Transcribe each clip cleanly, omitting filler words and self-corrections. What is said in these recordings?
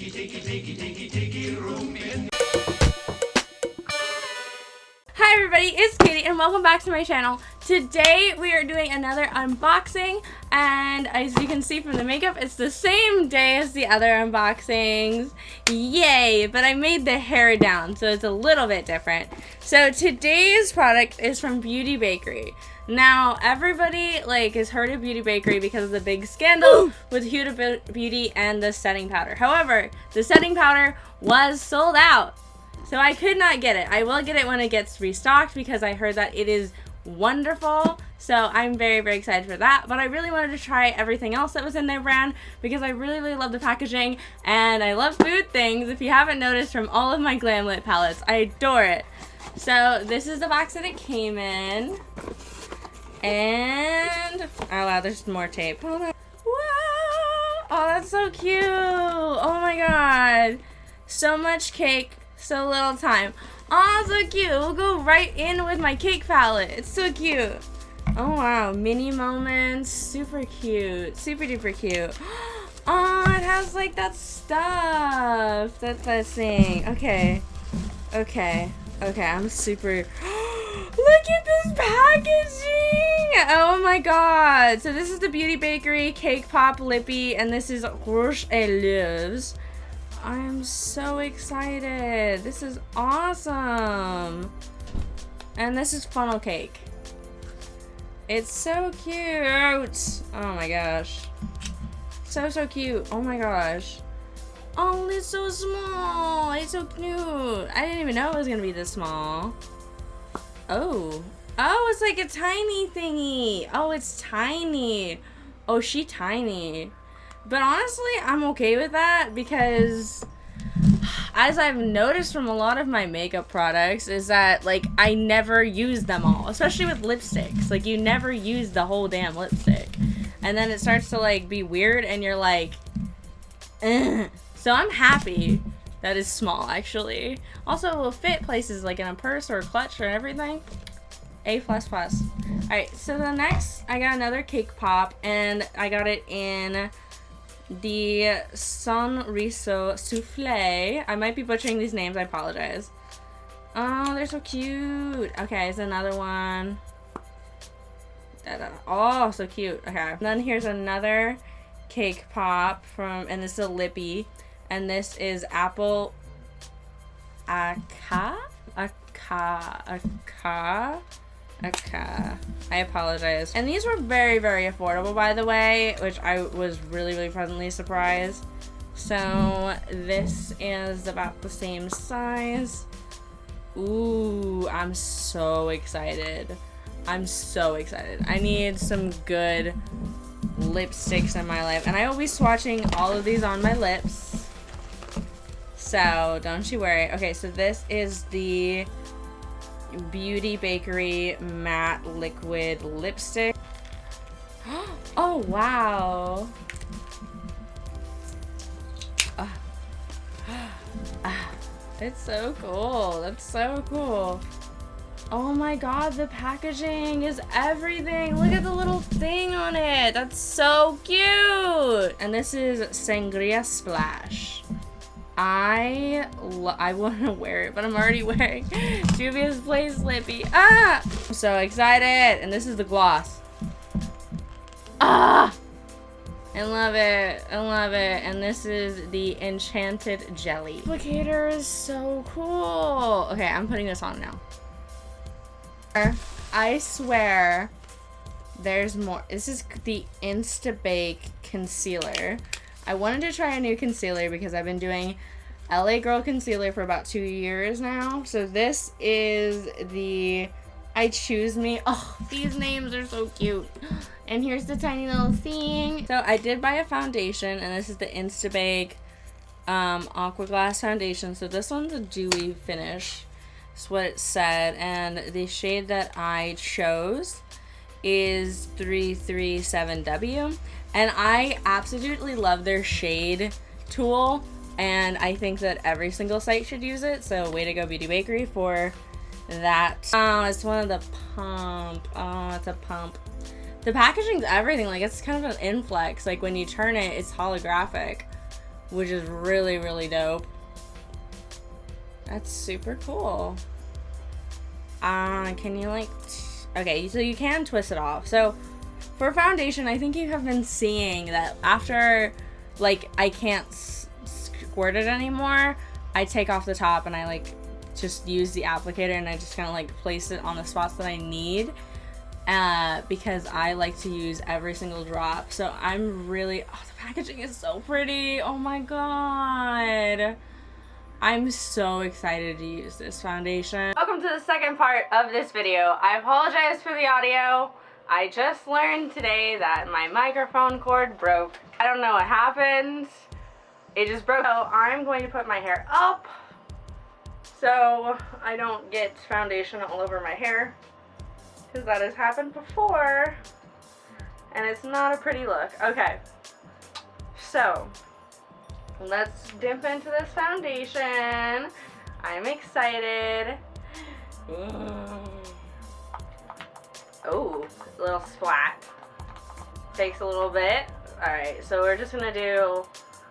Hi everybody, it's Katie and welcome back to my channel. Today we are doing another unboxing, and as you can see from the makeup, it's the same day as the other unboxings. Yay! But I made the hair down, so it's a little bit different. So today's product is from Beauty Bakerie. Now, everybody has heard of Beauty Bakerie because of the big scandal with Huda Beauty and the setting powder. However, the setting powder was sold out, so I could not get it. I will get it when it gets restocked because I heard that it is wonderful. So I'm very, very excited for that. But I really wanted to try everything else that was in their brand because I really, really love the packaging and I love food things. If you haven't noticed from all of my Glamlite palettes, I adore it. So this is the box that it came in. And, oh wow, there's more tape. Hold on. Wow! Oh, that's so cute. Oh my god. So much cake, so little time. Oh, so cute. We'll go right in with my cake palette. It's so cute. Oh wow, mini moments. Super cute. Super duper cute. Oh, it has like that stuff. That's that thing. Okay. Okay. Okay, I'm super... Look at this packaging! Oh my god. So this is the Beauty Bakerie Cake Pop Lippy, and this is Rouge et Lèvres. I am so excited. This is awesome. And this is funnel cake. It's so cute. Oh my gosh. So, so cute. Oh my gosh. Oh, it's so small. It's so cute. I didn't even know it was going to be this small. Oh. Oh, it's like a tiny thingy. Oh, it's tiny. Oh, she tiny. But honestly, I'm okay with that because as I've noticed from a lot of my makeup products is that, I never use them all. Especially with lipsticks. You never use the whole damn lipstick. And then it starts to, be weird and you're like, ugh. So I'm happy that it's small, actually. Also, it will fit places like in a purse or a clutch or everything. A++. Alright, so the next, I got another cake pop, and I got it in the Sonriso Soufflé. I might be butchering these names, I apologize. Oh, they're so cute. Okay, it's another one. Oh, so cute. Okay, and then here's another cake pop and this is a lippy. And this is apple aka. I apologize. And these were very, very affordable, by the way, which I was really, really pleasantly surprised. So this is about the same size. Ooh, I'm so excited. I'm so excited. I need some good lipsticks in my life. And I will be swatching all of these on my lips. So, don't you worry. Okay, so this is the Beauty Bakerie Matte Liquid Lipstick. Oh, wow. It's so cool. That's so cool. Oh my god, the packaging is everything. Look at the little thing on it. That's so cute. And this is Sangria Splash. I want to wear it, but I'm already wearing Juvia's Place Lippy. Ah! I'm so excited. And this is the gloss. Ah! I love it. I love it. And this is the Enchanted Jelly. The applicator is so cool. Okay, I'm putting this on now. I swear there's more. This is the Instabake Concealer. I wanted to try a new concealer because I've been doing LA Girl concealer for about 2 years now. So this is the I Choose Me. Oh, these names are so cute. And here's the tiny little thing. So I did buy a foundation, and this is the Instabake Aqua Glass foundation. So this one's a dewy finish. That's what it said. And the shade that I chose is 337W. And I absolutely love their shade tool, and I think that every single site should use it. So way to go, Beauty Bakerie, for that. Oh, it's one of the pump. Oh, it's a pump. The packaging's everything. It's kind of an inflex. When you turn it, it's holographic. which is really, really dope. That's super cool. Can you like, okay, so you can twist it off. So for foundation, I think you have been seeing that after, like, I can't squirt it anymore, I take off the top and I like just use the applicator and I just kind of like place it on the spots that I need, because I like to use every single drop. So I'm really, oh, the packaging is so pretty. Oh my god. I'm so excited to use this foundation. Welcome to the second part of this video. I apologize for the audio. I just learned today that my microphone cord broke. I don't know what happened. It just broke. So I'm going to put my hair up so I don't get foundation all over my hair, because that has happened before and it's not a pretty look. Okay, so let's dip into this foundation. I'm excited. Oh, a little splat. Takes a little bit. Alright, so we're just gonna do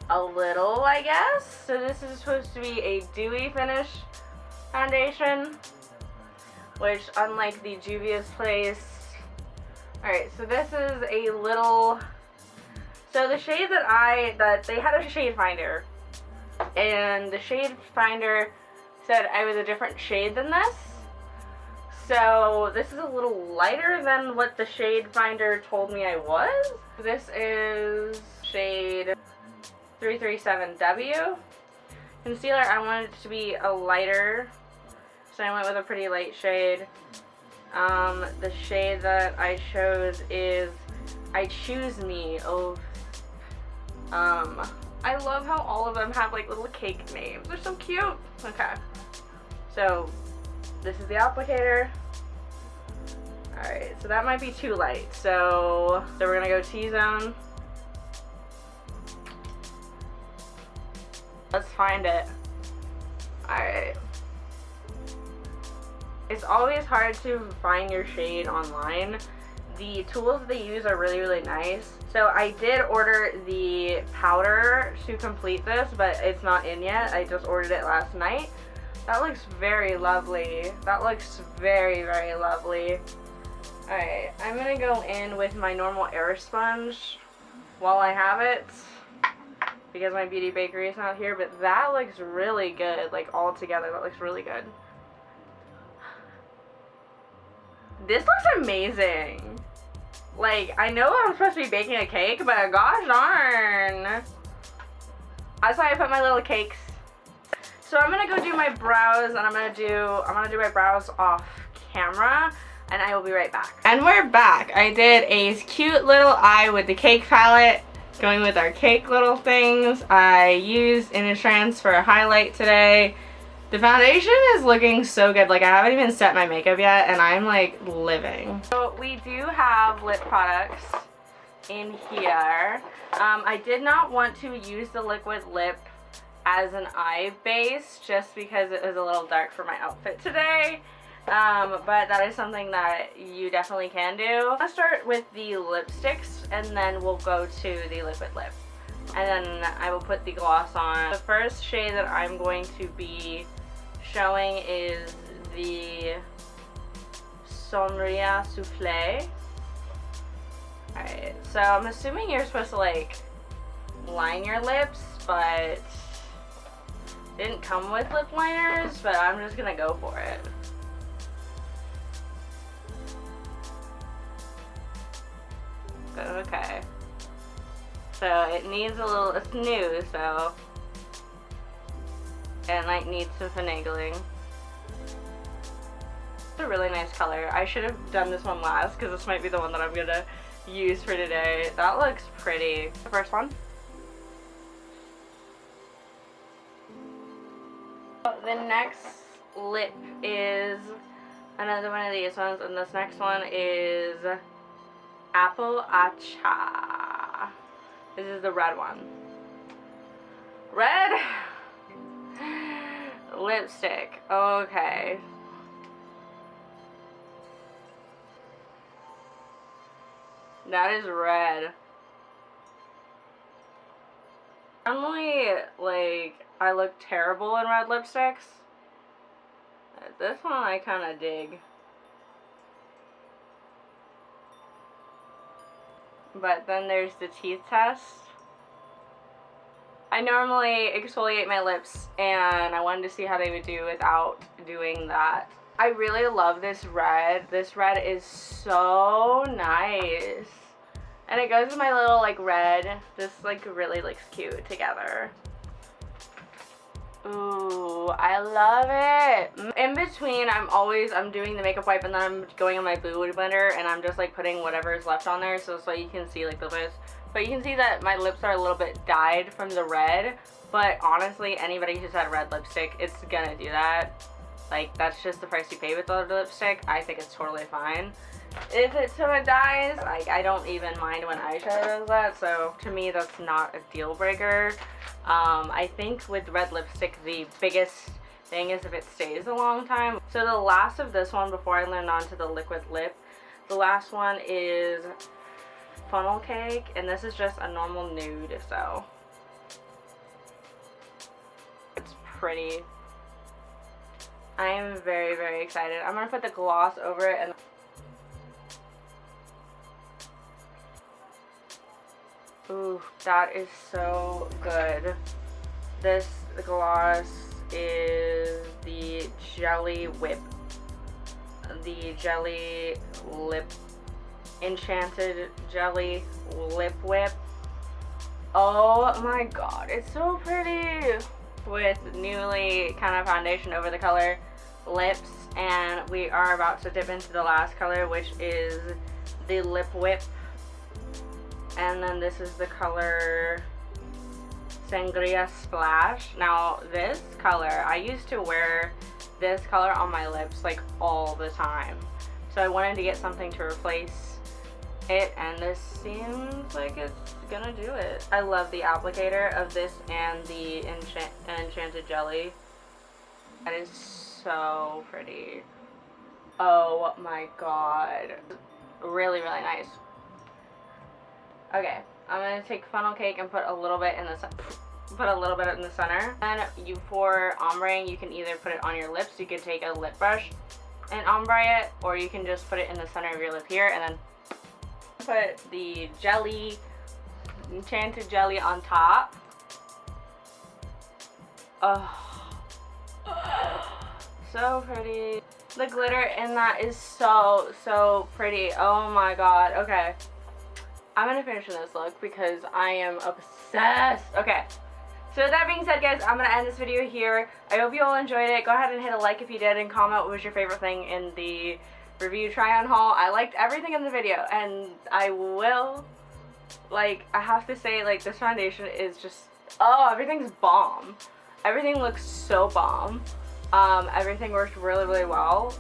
a little, I guess. So this is supposed to be a dewy finish foundation, which, unlike the Juvia's Place. Alright, so this is a little. So the shade that they had a shade finder, and the shade finder said I was a different shade than this. So this is a little lighter than what the shade finder told me I was. This is shade 337W. Concealer, I wanted it to be a lighter, so I went with a pretty light shade. The shade that I chose is I Choose Me. Oh, I love how all of them have like little cake names. They're so cute. Okay, so this is the applicator. Alright, so that might be too light. So we're gonna go T-zone. Let's find it. Alright. It's always hard to find your shade online. The tools they use are really, really nice. So I did order the powder to complete this, but it's not in yet. I just ordered it last night. That looks very lovely. That looks very, very lovely. Alright, I'm gonna go in with my normal air sponge while I have it, because my beauty bakery is not here, but that looks really good. Like, all together, that looks really good. This looks amazing. Like, I know I'm supposed to be baking a cake, but gosh darn. That's why I put my little cakes. So I'm gonna go do my brows, and I'm gonna do my brows off camera, and I will be right back. And we're back. I did a cute little eye with the cake palette, going with our cake little things. I used Innitrance for a highlight today. The foundation is looking so good. Like, I haven't even set my makeup yet, and I'm like living. So we do have lip products in here. I did not want to use the liquid lip as an eye base just because it was a little dark for my outfit today. But that is something that you definitely can do. I'll start with the lipsticks, and then we'll go to the liquid lip. And then I will put the gloss on. The first shade that I'm going to be showing is the Sonria Soufflé. Alright, so I'm assuming you're supposed to like line your lips, but it didn't come with lip liners, but I'm just gonna go for it. Okay. So it needs a little, it's new, so it might need some finagling. It's a really nice color. I should have done this one last because this might be the one that I'm gonna use for today. That looks pretty. The first one. The next lip is another one of these ones, and this next one is Apple Acha. This is the red one. Red lipstick. Okay. That is red. Normally, like, I look terrible in red lipsticks. This one I kind of dig. But then there's the teeth test. I normally exfoliate my lips, and I wanted to see how they would do without doing that. I really love this red. This red is so nice. And it goes with my little, like, red. This, like, really looks cute together. Ooh, I love it. In between, I'm doing the makeup wipe, and then I'm going on my Beauty Blender, and I'm just, like, putting whatever is left on there, so you can see, like, the list. But you can see that my lips are a little bit dyed from the red, but honestly, anybody who's had red lipstick, it's gonna do that. Like, that's just the price you pay with the lipstick. I think it's totally fine. If it's gonna dyes, like, I don't even mind when eyeshadow does that, so to me, that's not a deal breaker. I think with red lipstick, the biggest thing is if it stays a long time. So the last of this one, before I land on to the liquid lip, the last one is Funnel Cake, and this is just a normal nude, so it's pretty. I am very, very excited. I'm gonna put the gloss over it, and ooh, that is so good. This gloss is the Jelly Whip. The Jelly Lip, Enchanted Jelly Lip Whip. Oh my god, it's so pretty. With newly kind of foundation over the color lips, and we are about to dip into the last color, which is the Lip Whip. And then this is the color Sangria Splash. Now this color, I used to wear this color on my lips like all the time, so I wanted to get something to replace it, and this seems like it's gonna do it. I love the applicator of this and the Enchanted Jelly. That is so pretty. Oh my god, really, really nice. Okay, I'm gonna take Funnel Cake and put a little bit in the center. And for ombreing, you can either put it on your lips. You can take a lip brush and ombre it, or you can just put it in the center of your lip here, and then put the jelly, Enchanted Jelly on top. Oh, so pretty. The glitter in that is so, so pretty. Oh my god. Okay, I'm gonna finish this look because I am obsessed. Okay, so with that being said, guys, I'm gonna end this video here. I hope you all enjoyed it. Go ahead and hit a like if you did, and comment what was your favorite thing in the review try-on haul. I liked everything in the video, and I have to say, like, this foundation is just, oh, everything's bomb. Everything looks so bomb. Everything worked really, really well.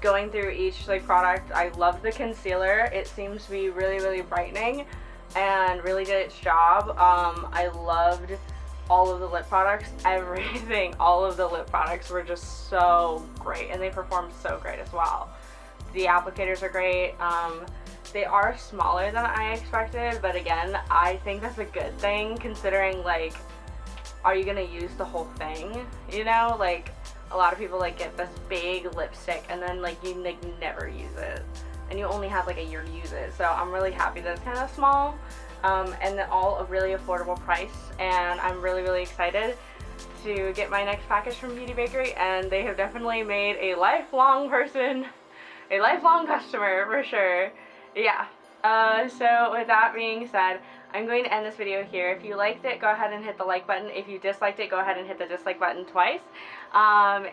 Going through each, like, product, I love the concealer. It seems to be really, really brightening and really did its job. I loved all of the lip products. Everything, all of the lip products were just so great, and they performed so great as well. The applicators are great. They are smaller than I expected, but again, I think that's a good thing, considering, like, are you gonna use the whole thing? You know, like, a lot of people, like, get this big lipstick and then, like, you, like, never use it, and you only have, like, a year to use it. So I'm really happy that it's kind of small, and then all a really affordable price, and I'm really, really excited to get my next package from Beauty Bakerie, and they have definitely made a lifelong person, a lifelong customer for sure. Yeah, so with that being said, I'm going to end this video here. If you liked it, go ahead and hit the like button. If you disliked it, go ahead and hit the dislike button twice.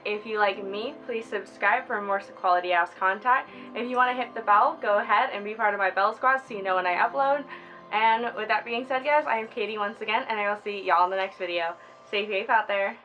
If you like me, please subscribe for more quality ass content. If you want to hit the bell, go ahead and be part of my bell squad so you know when I upload. And with that being said, guys, I am Katie once again, and I will see y'all in the next video. Stay safe out there.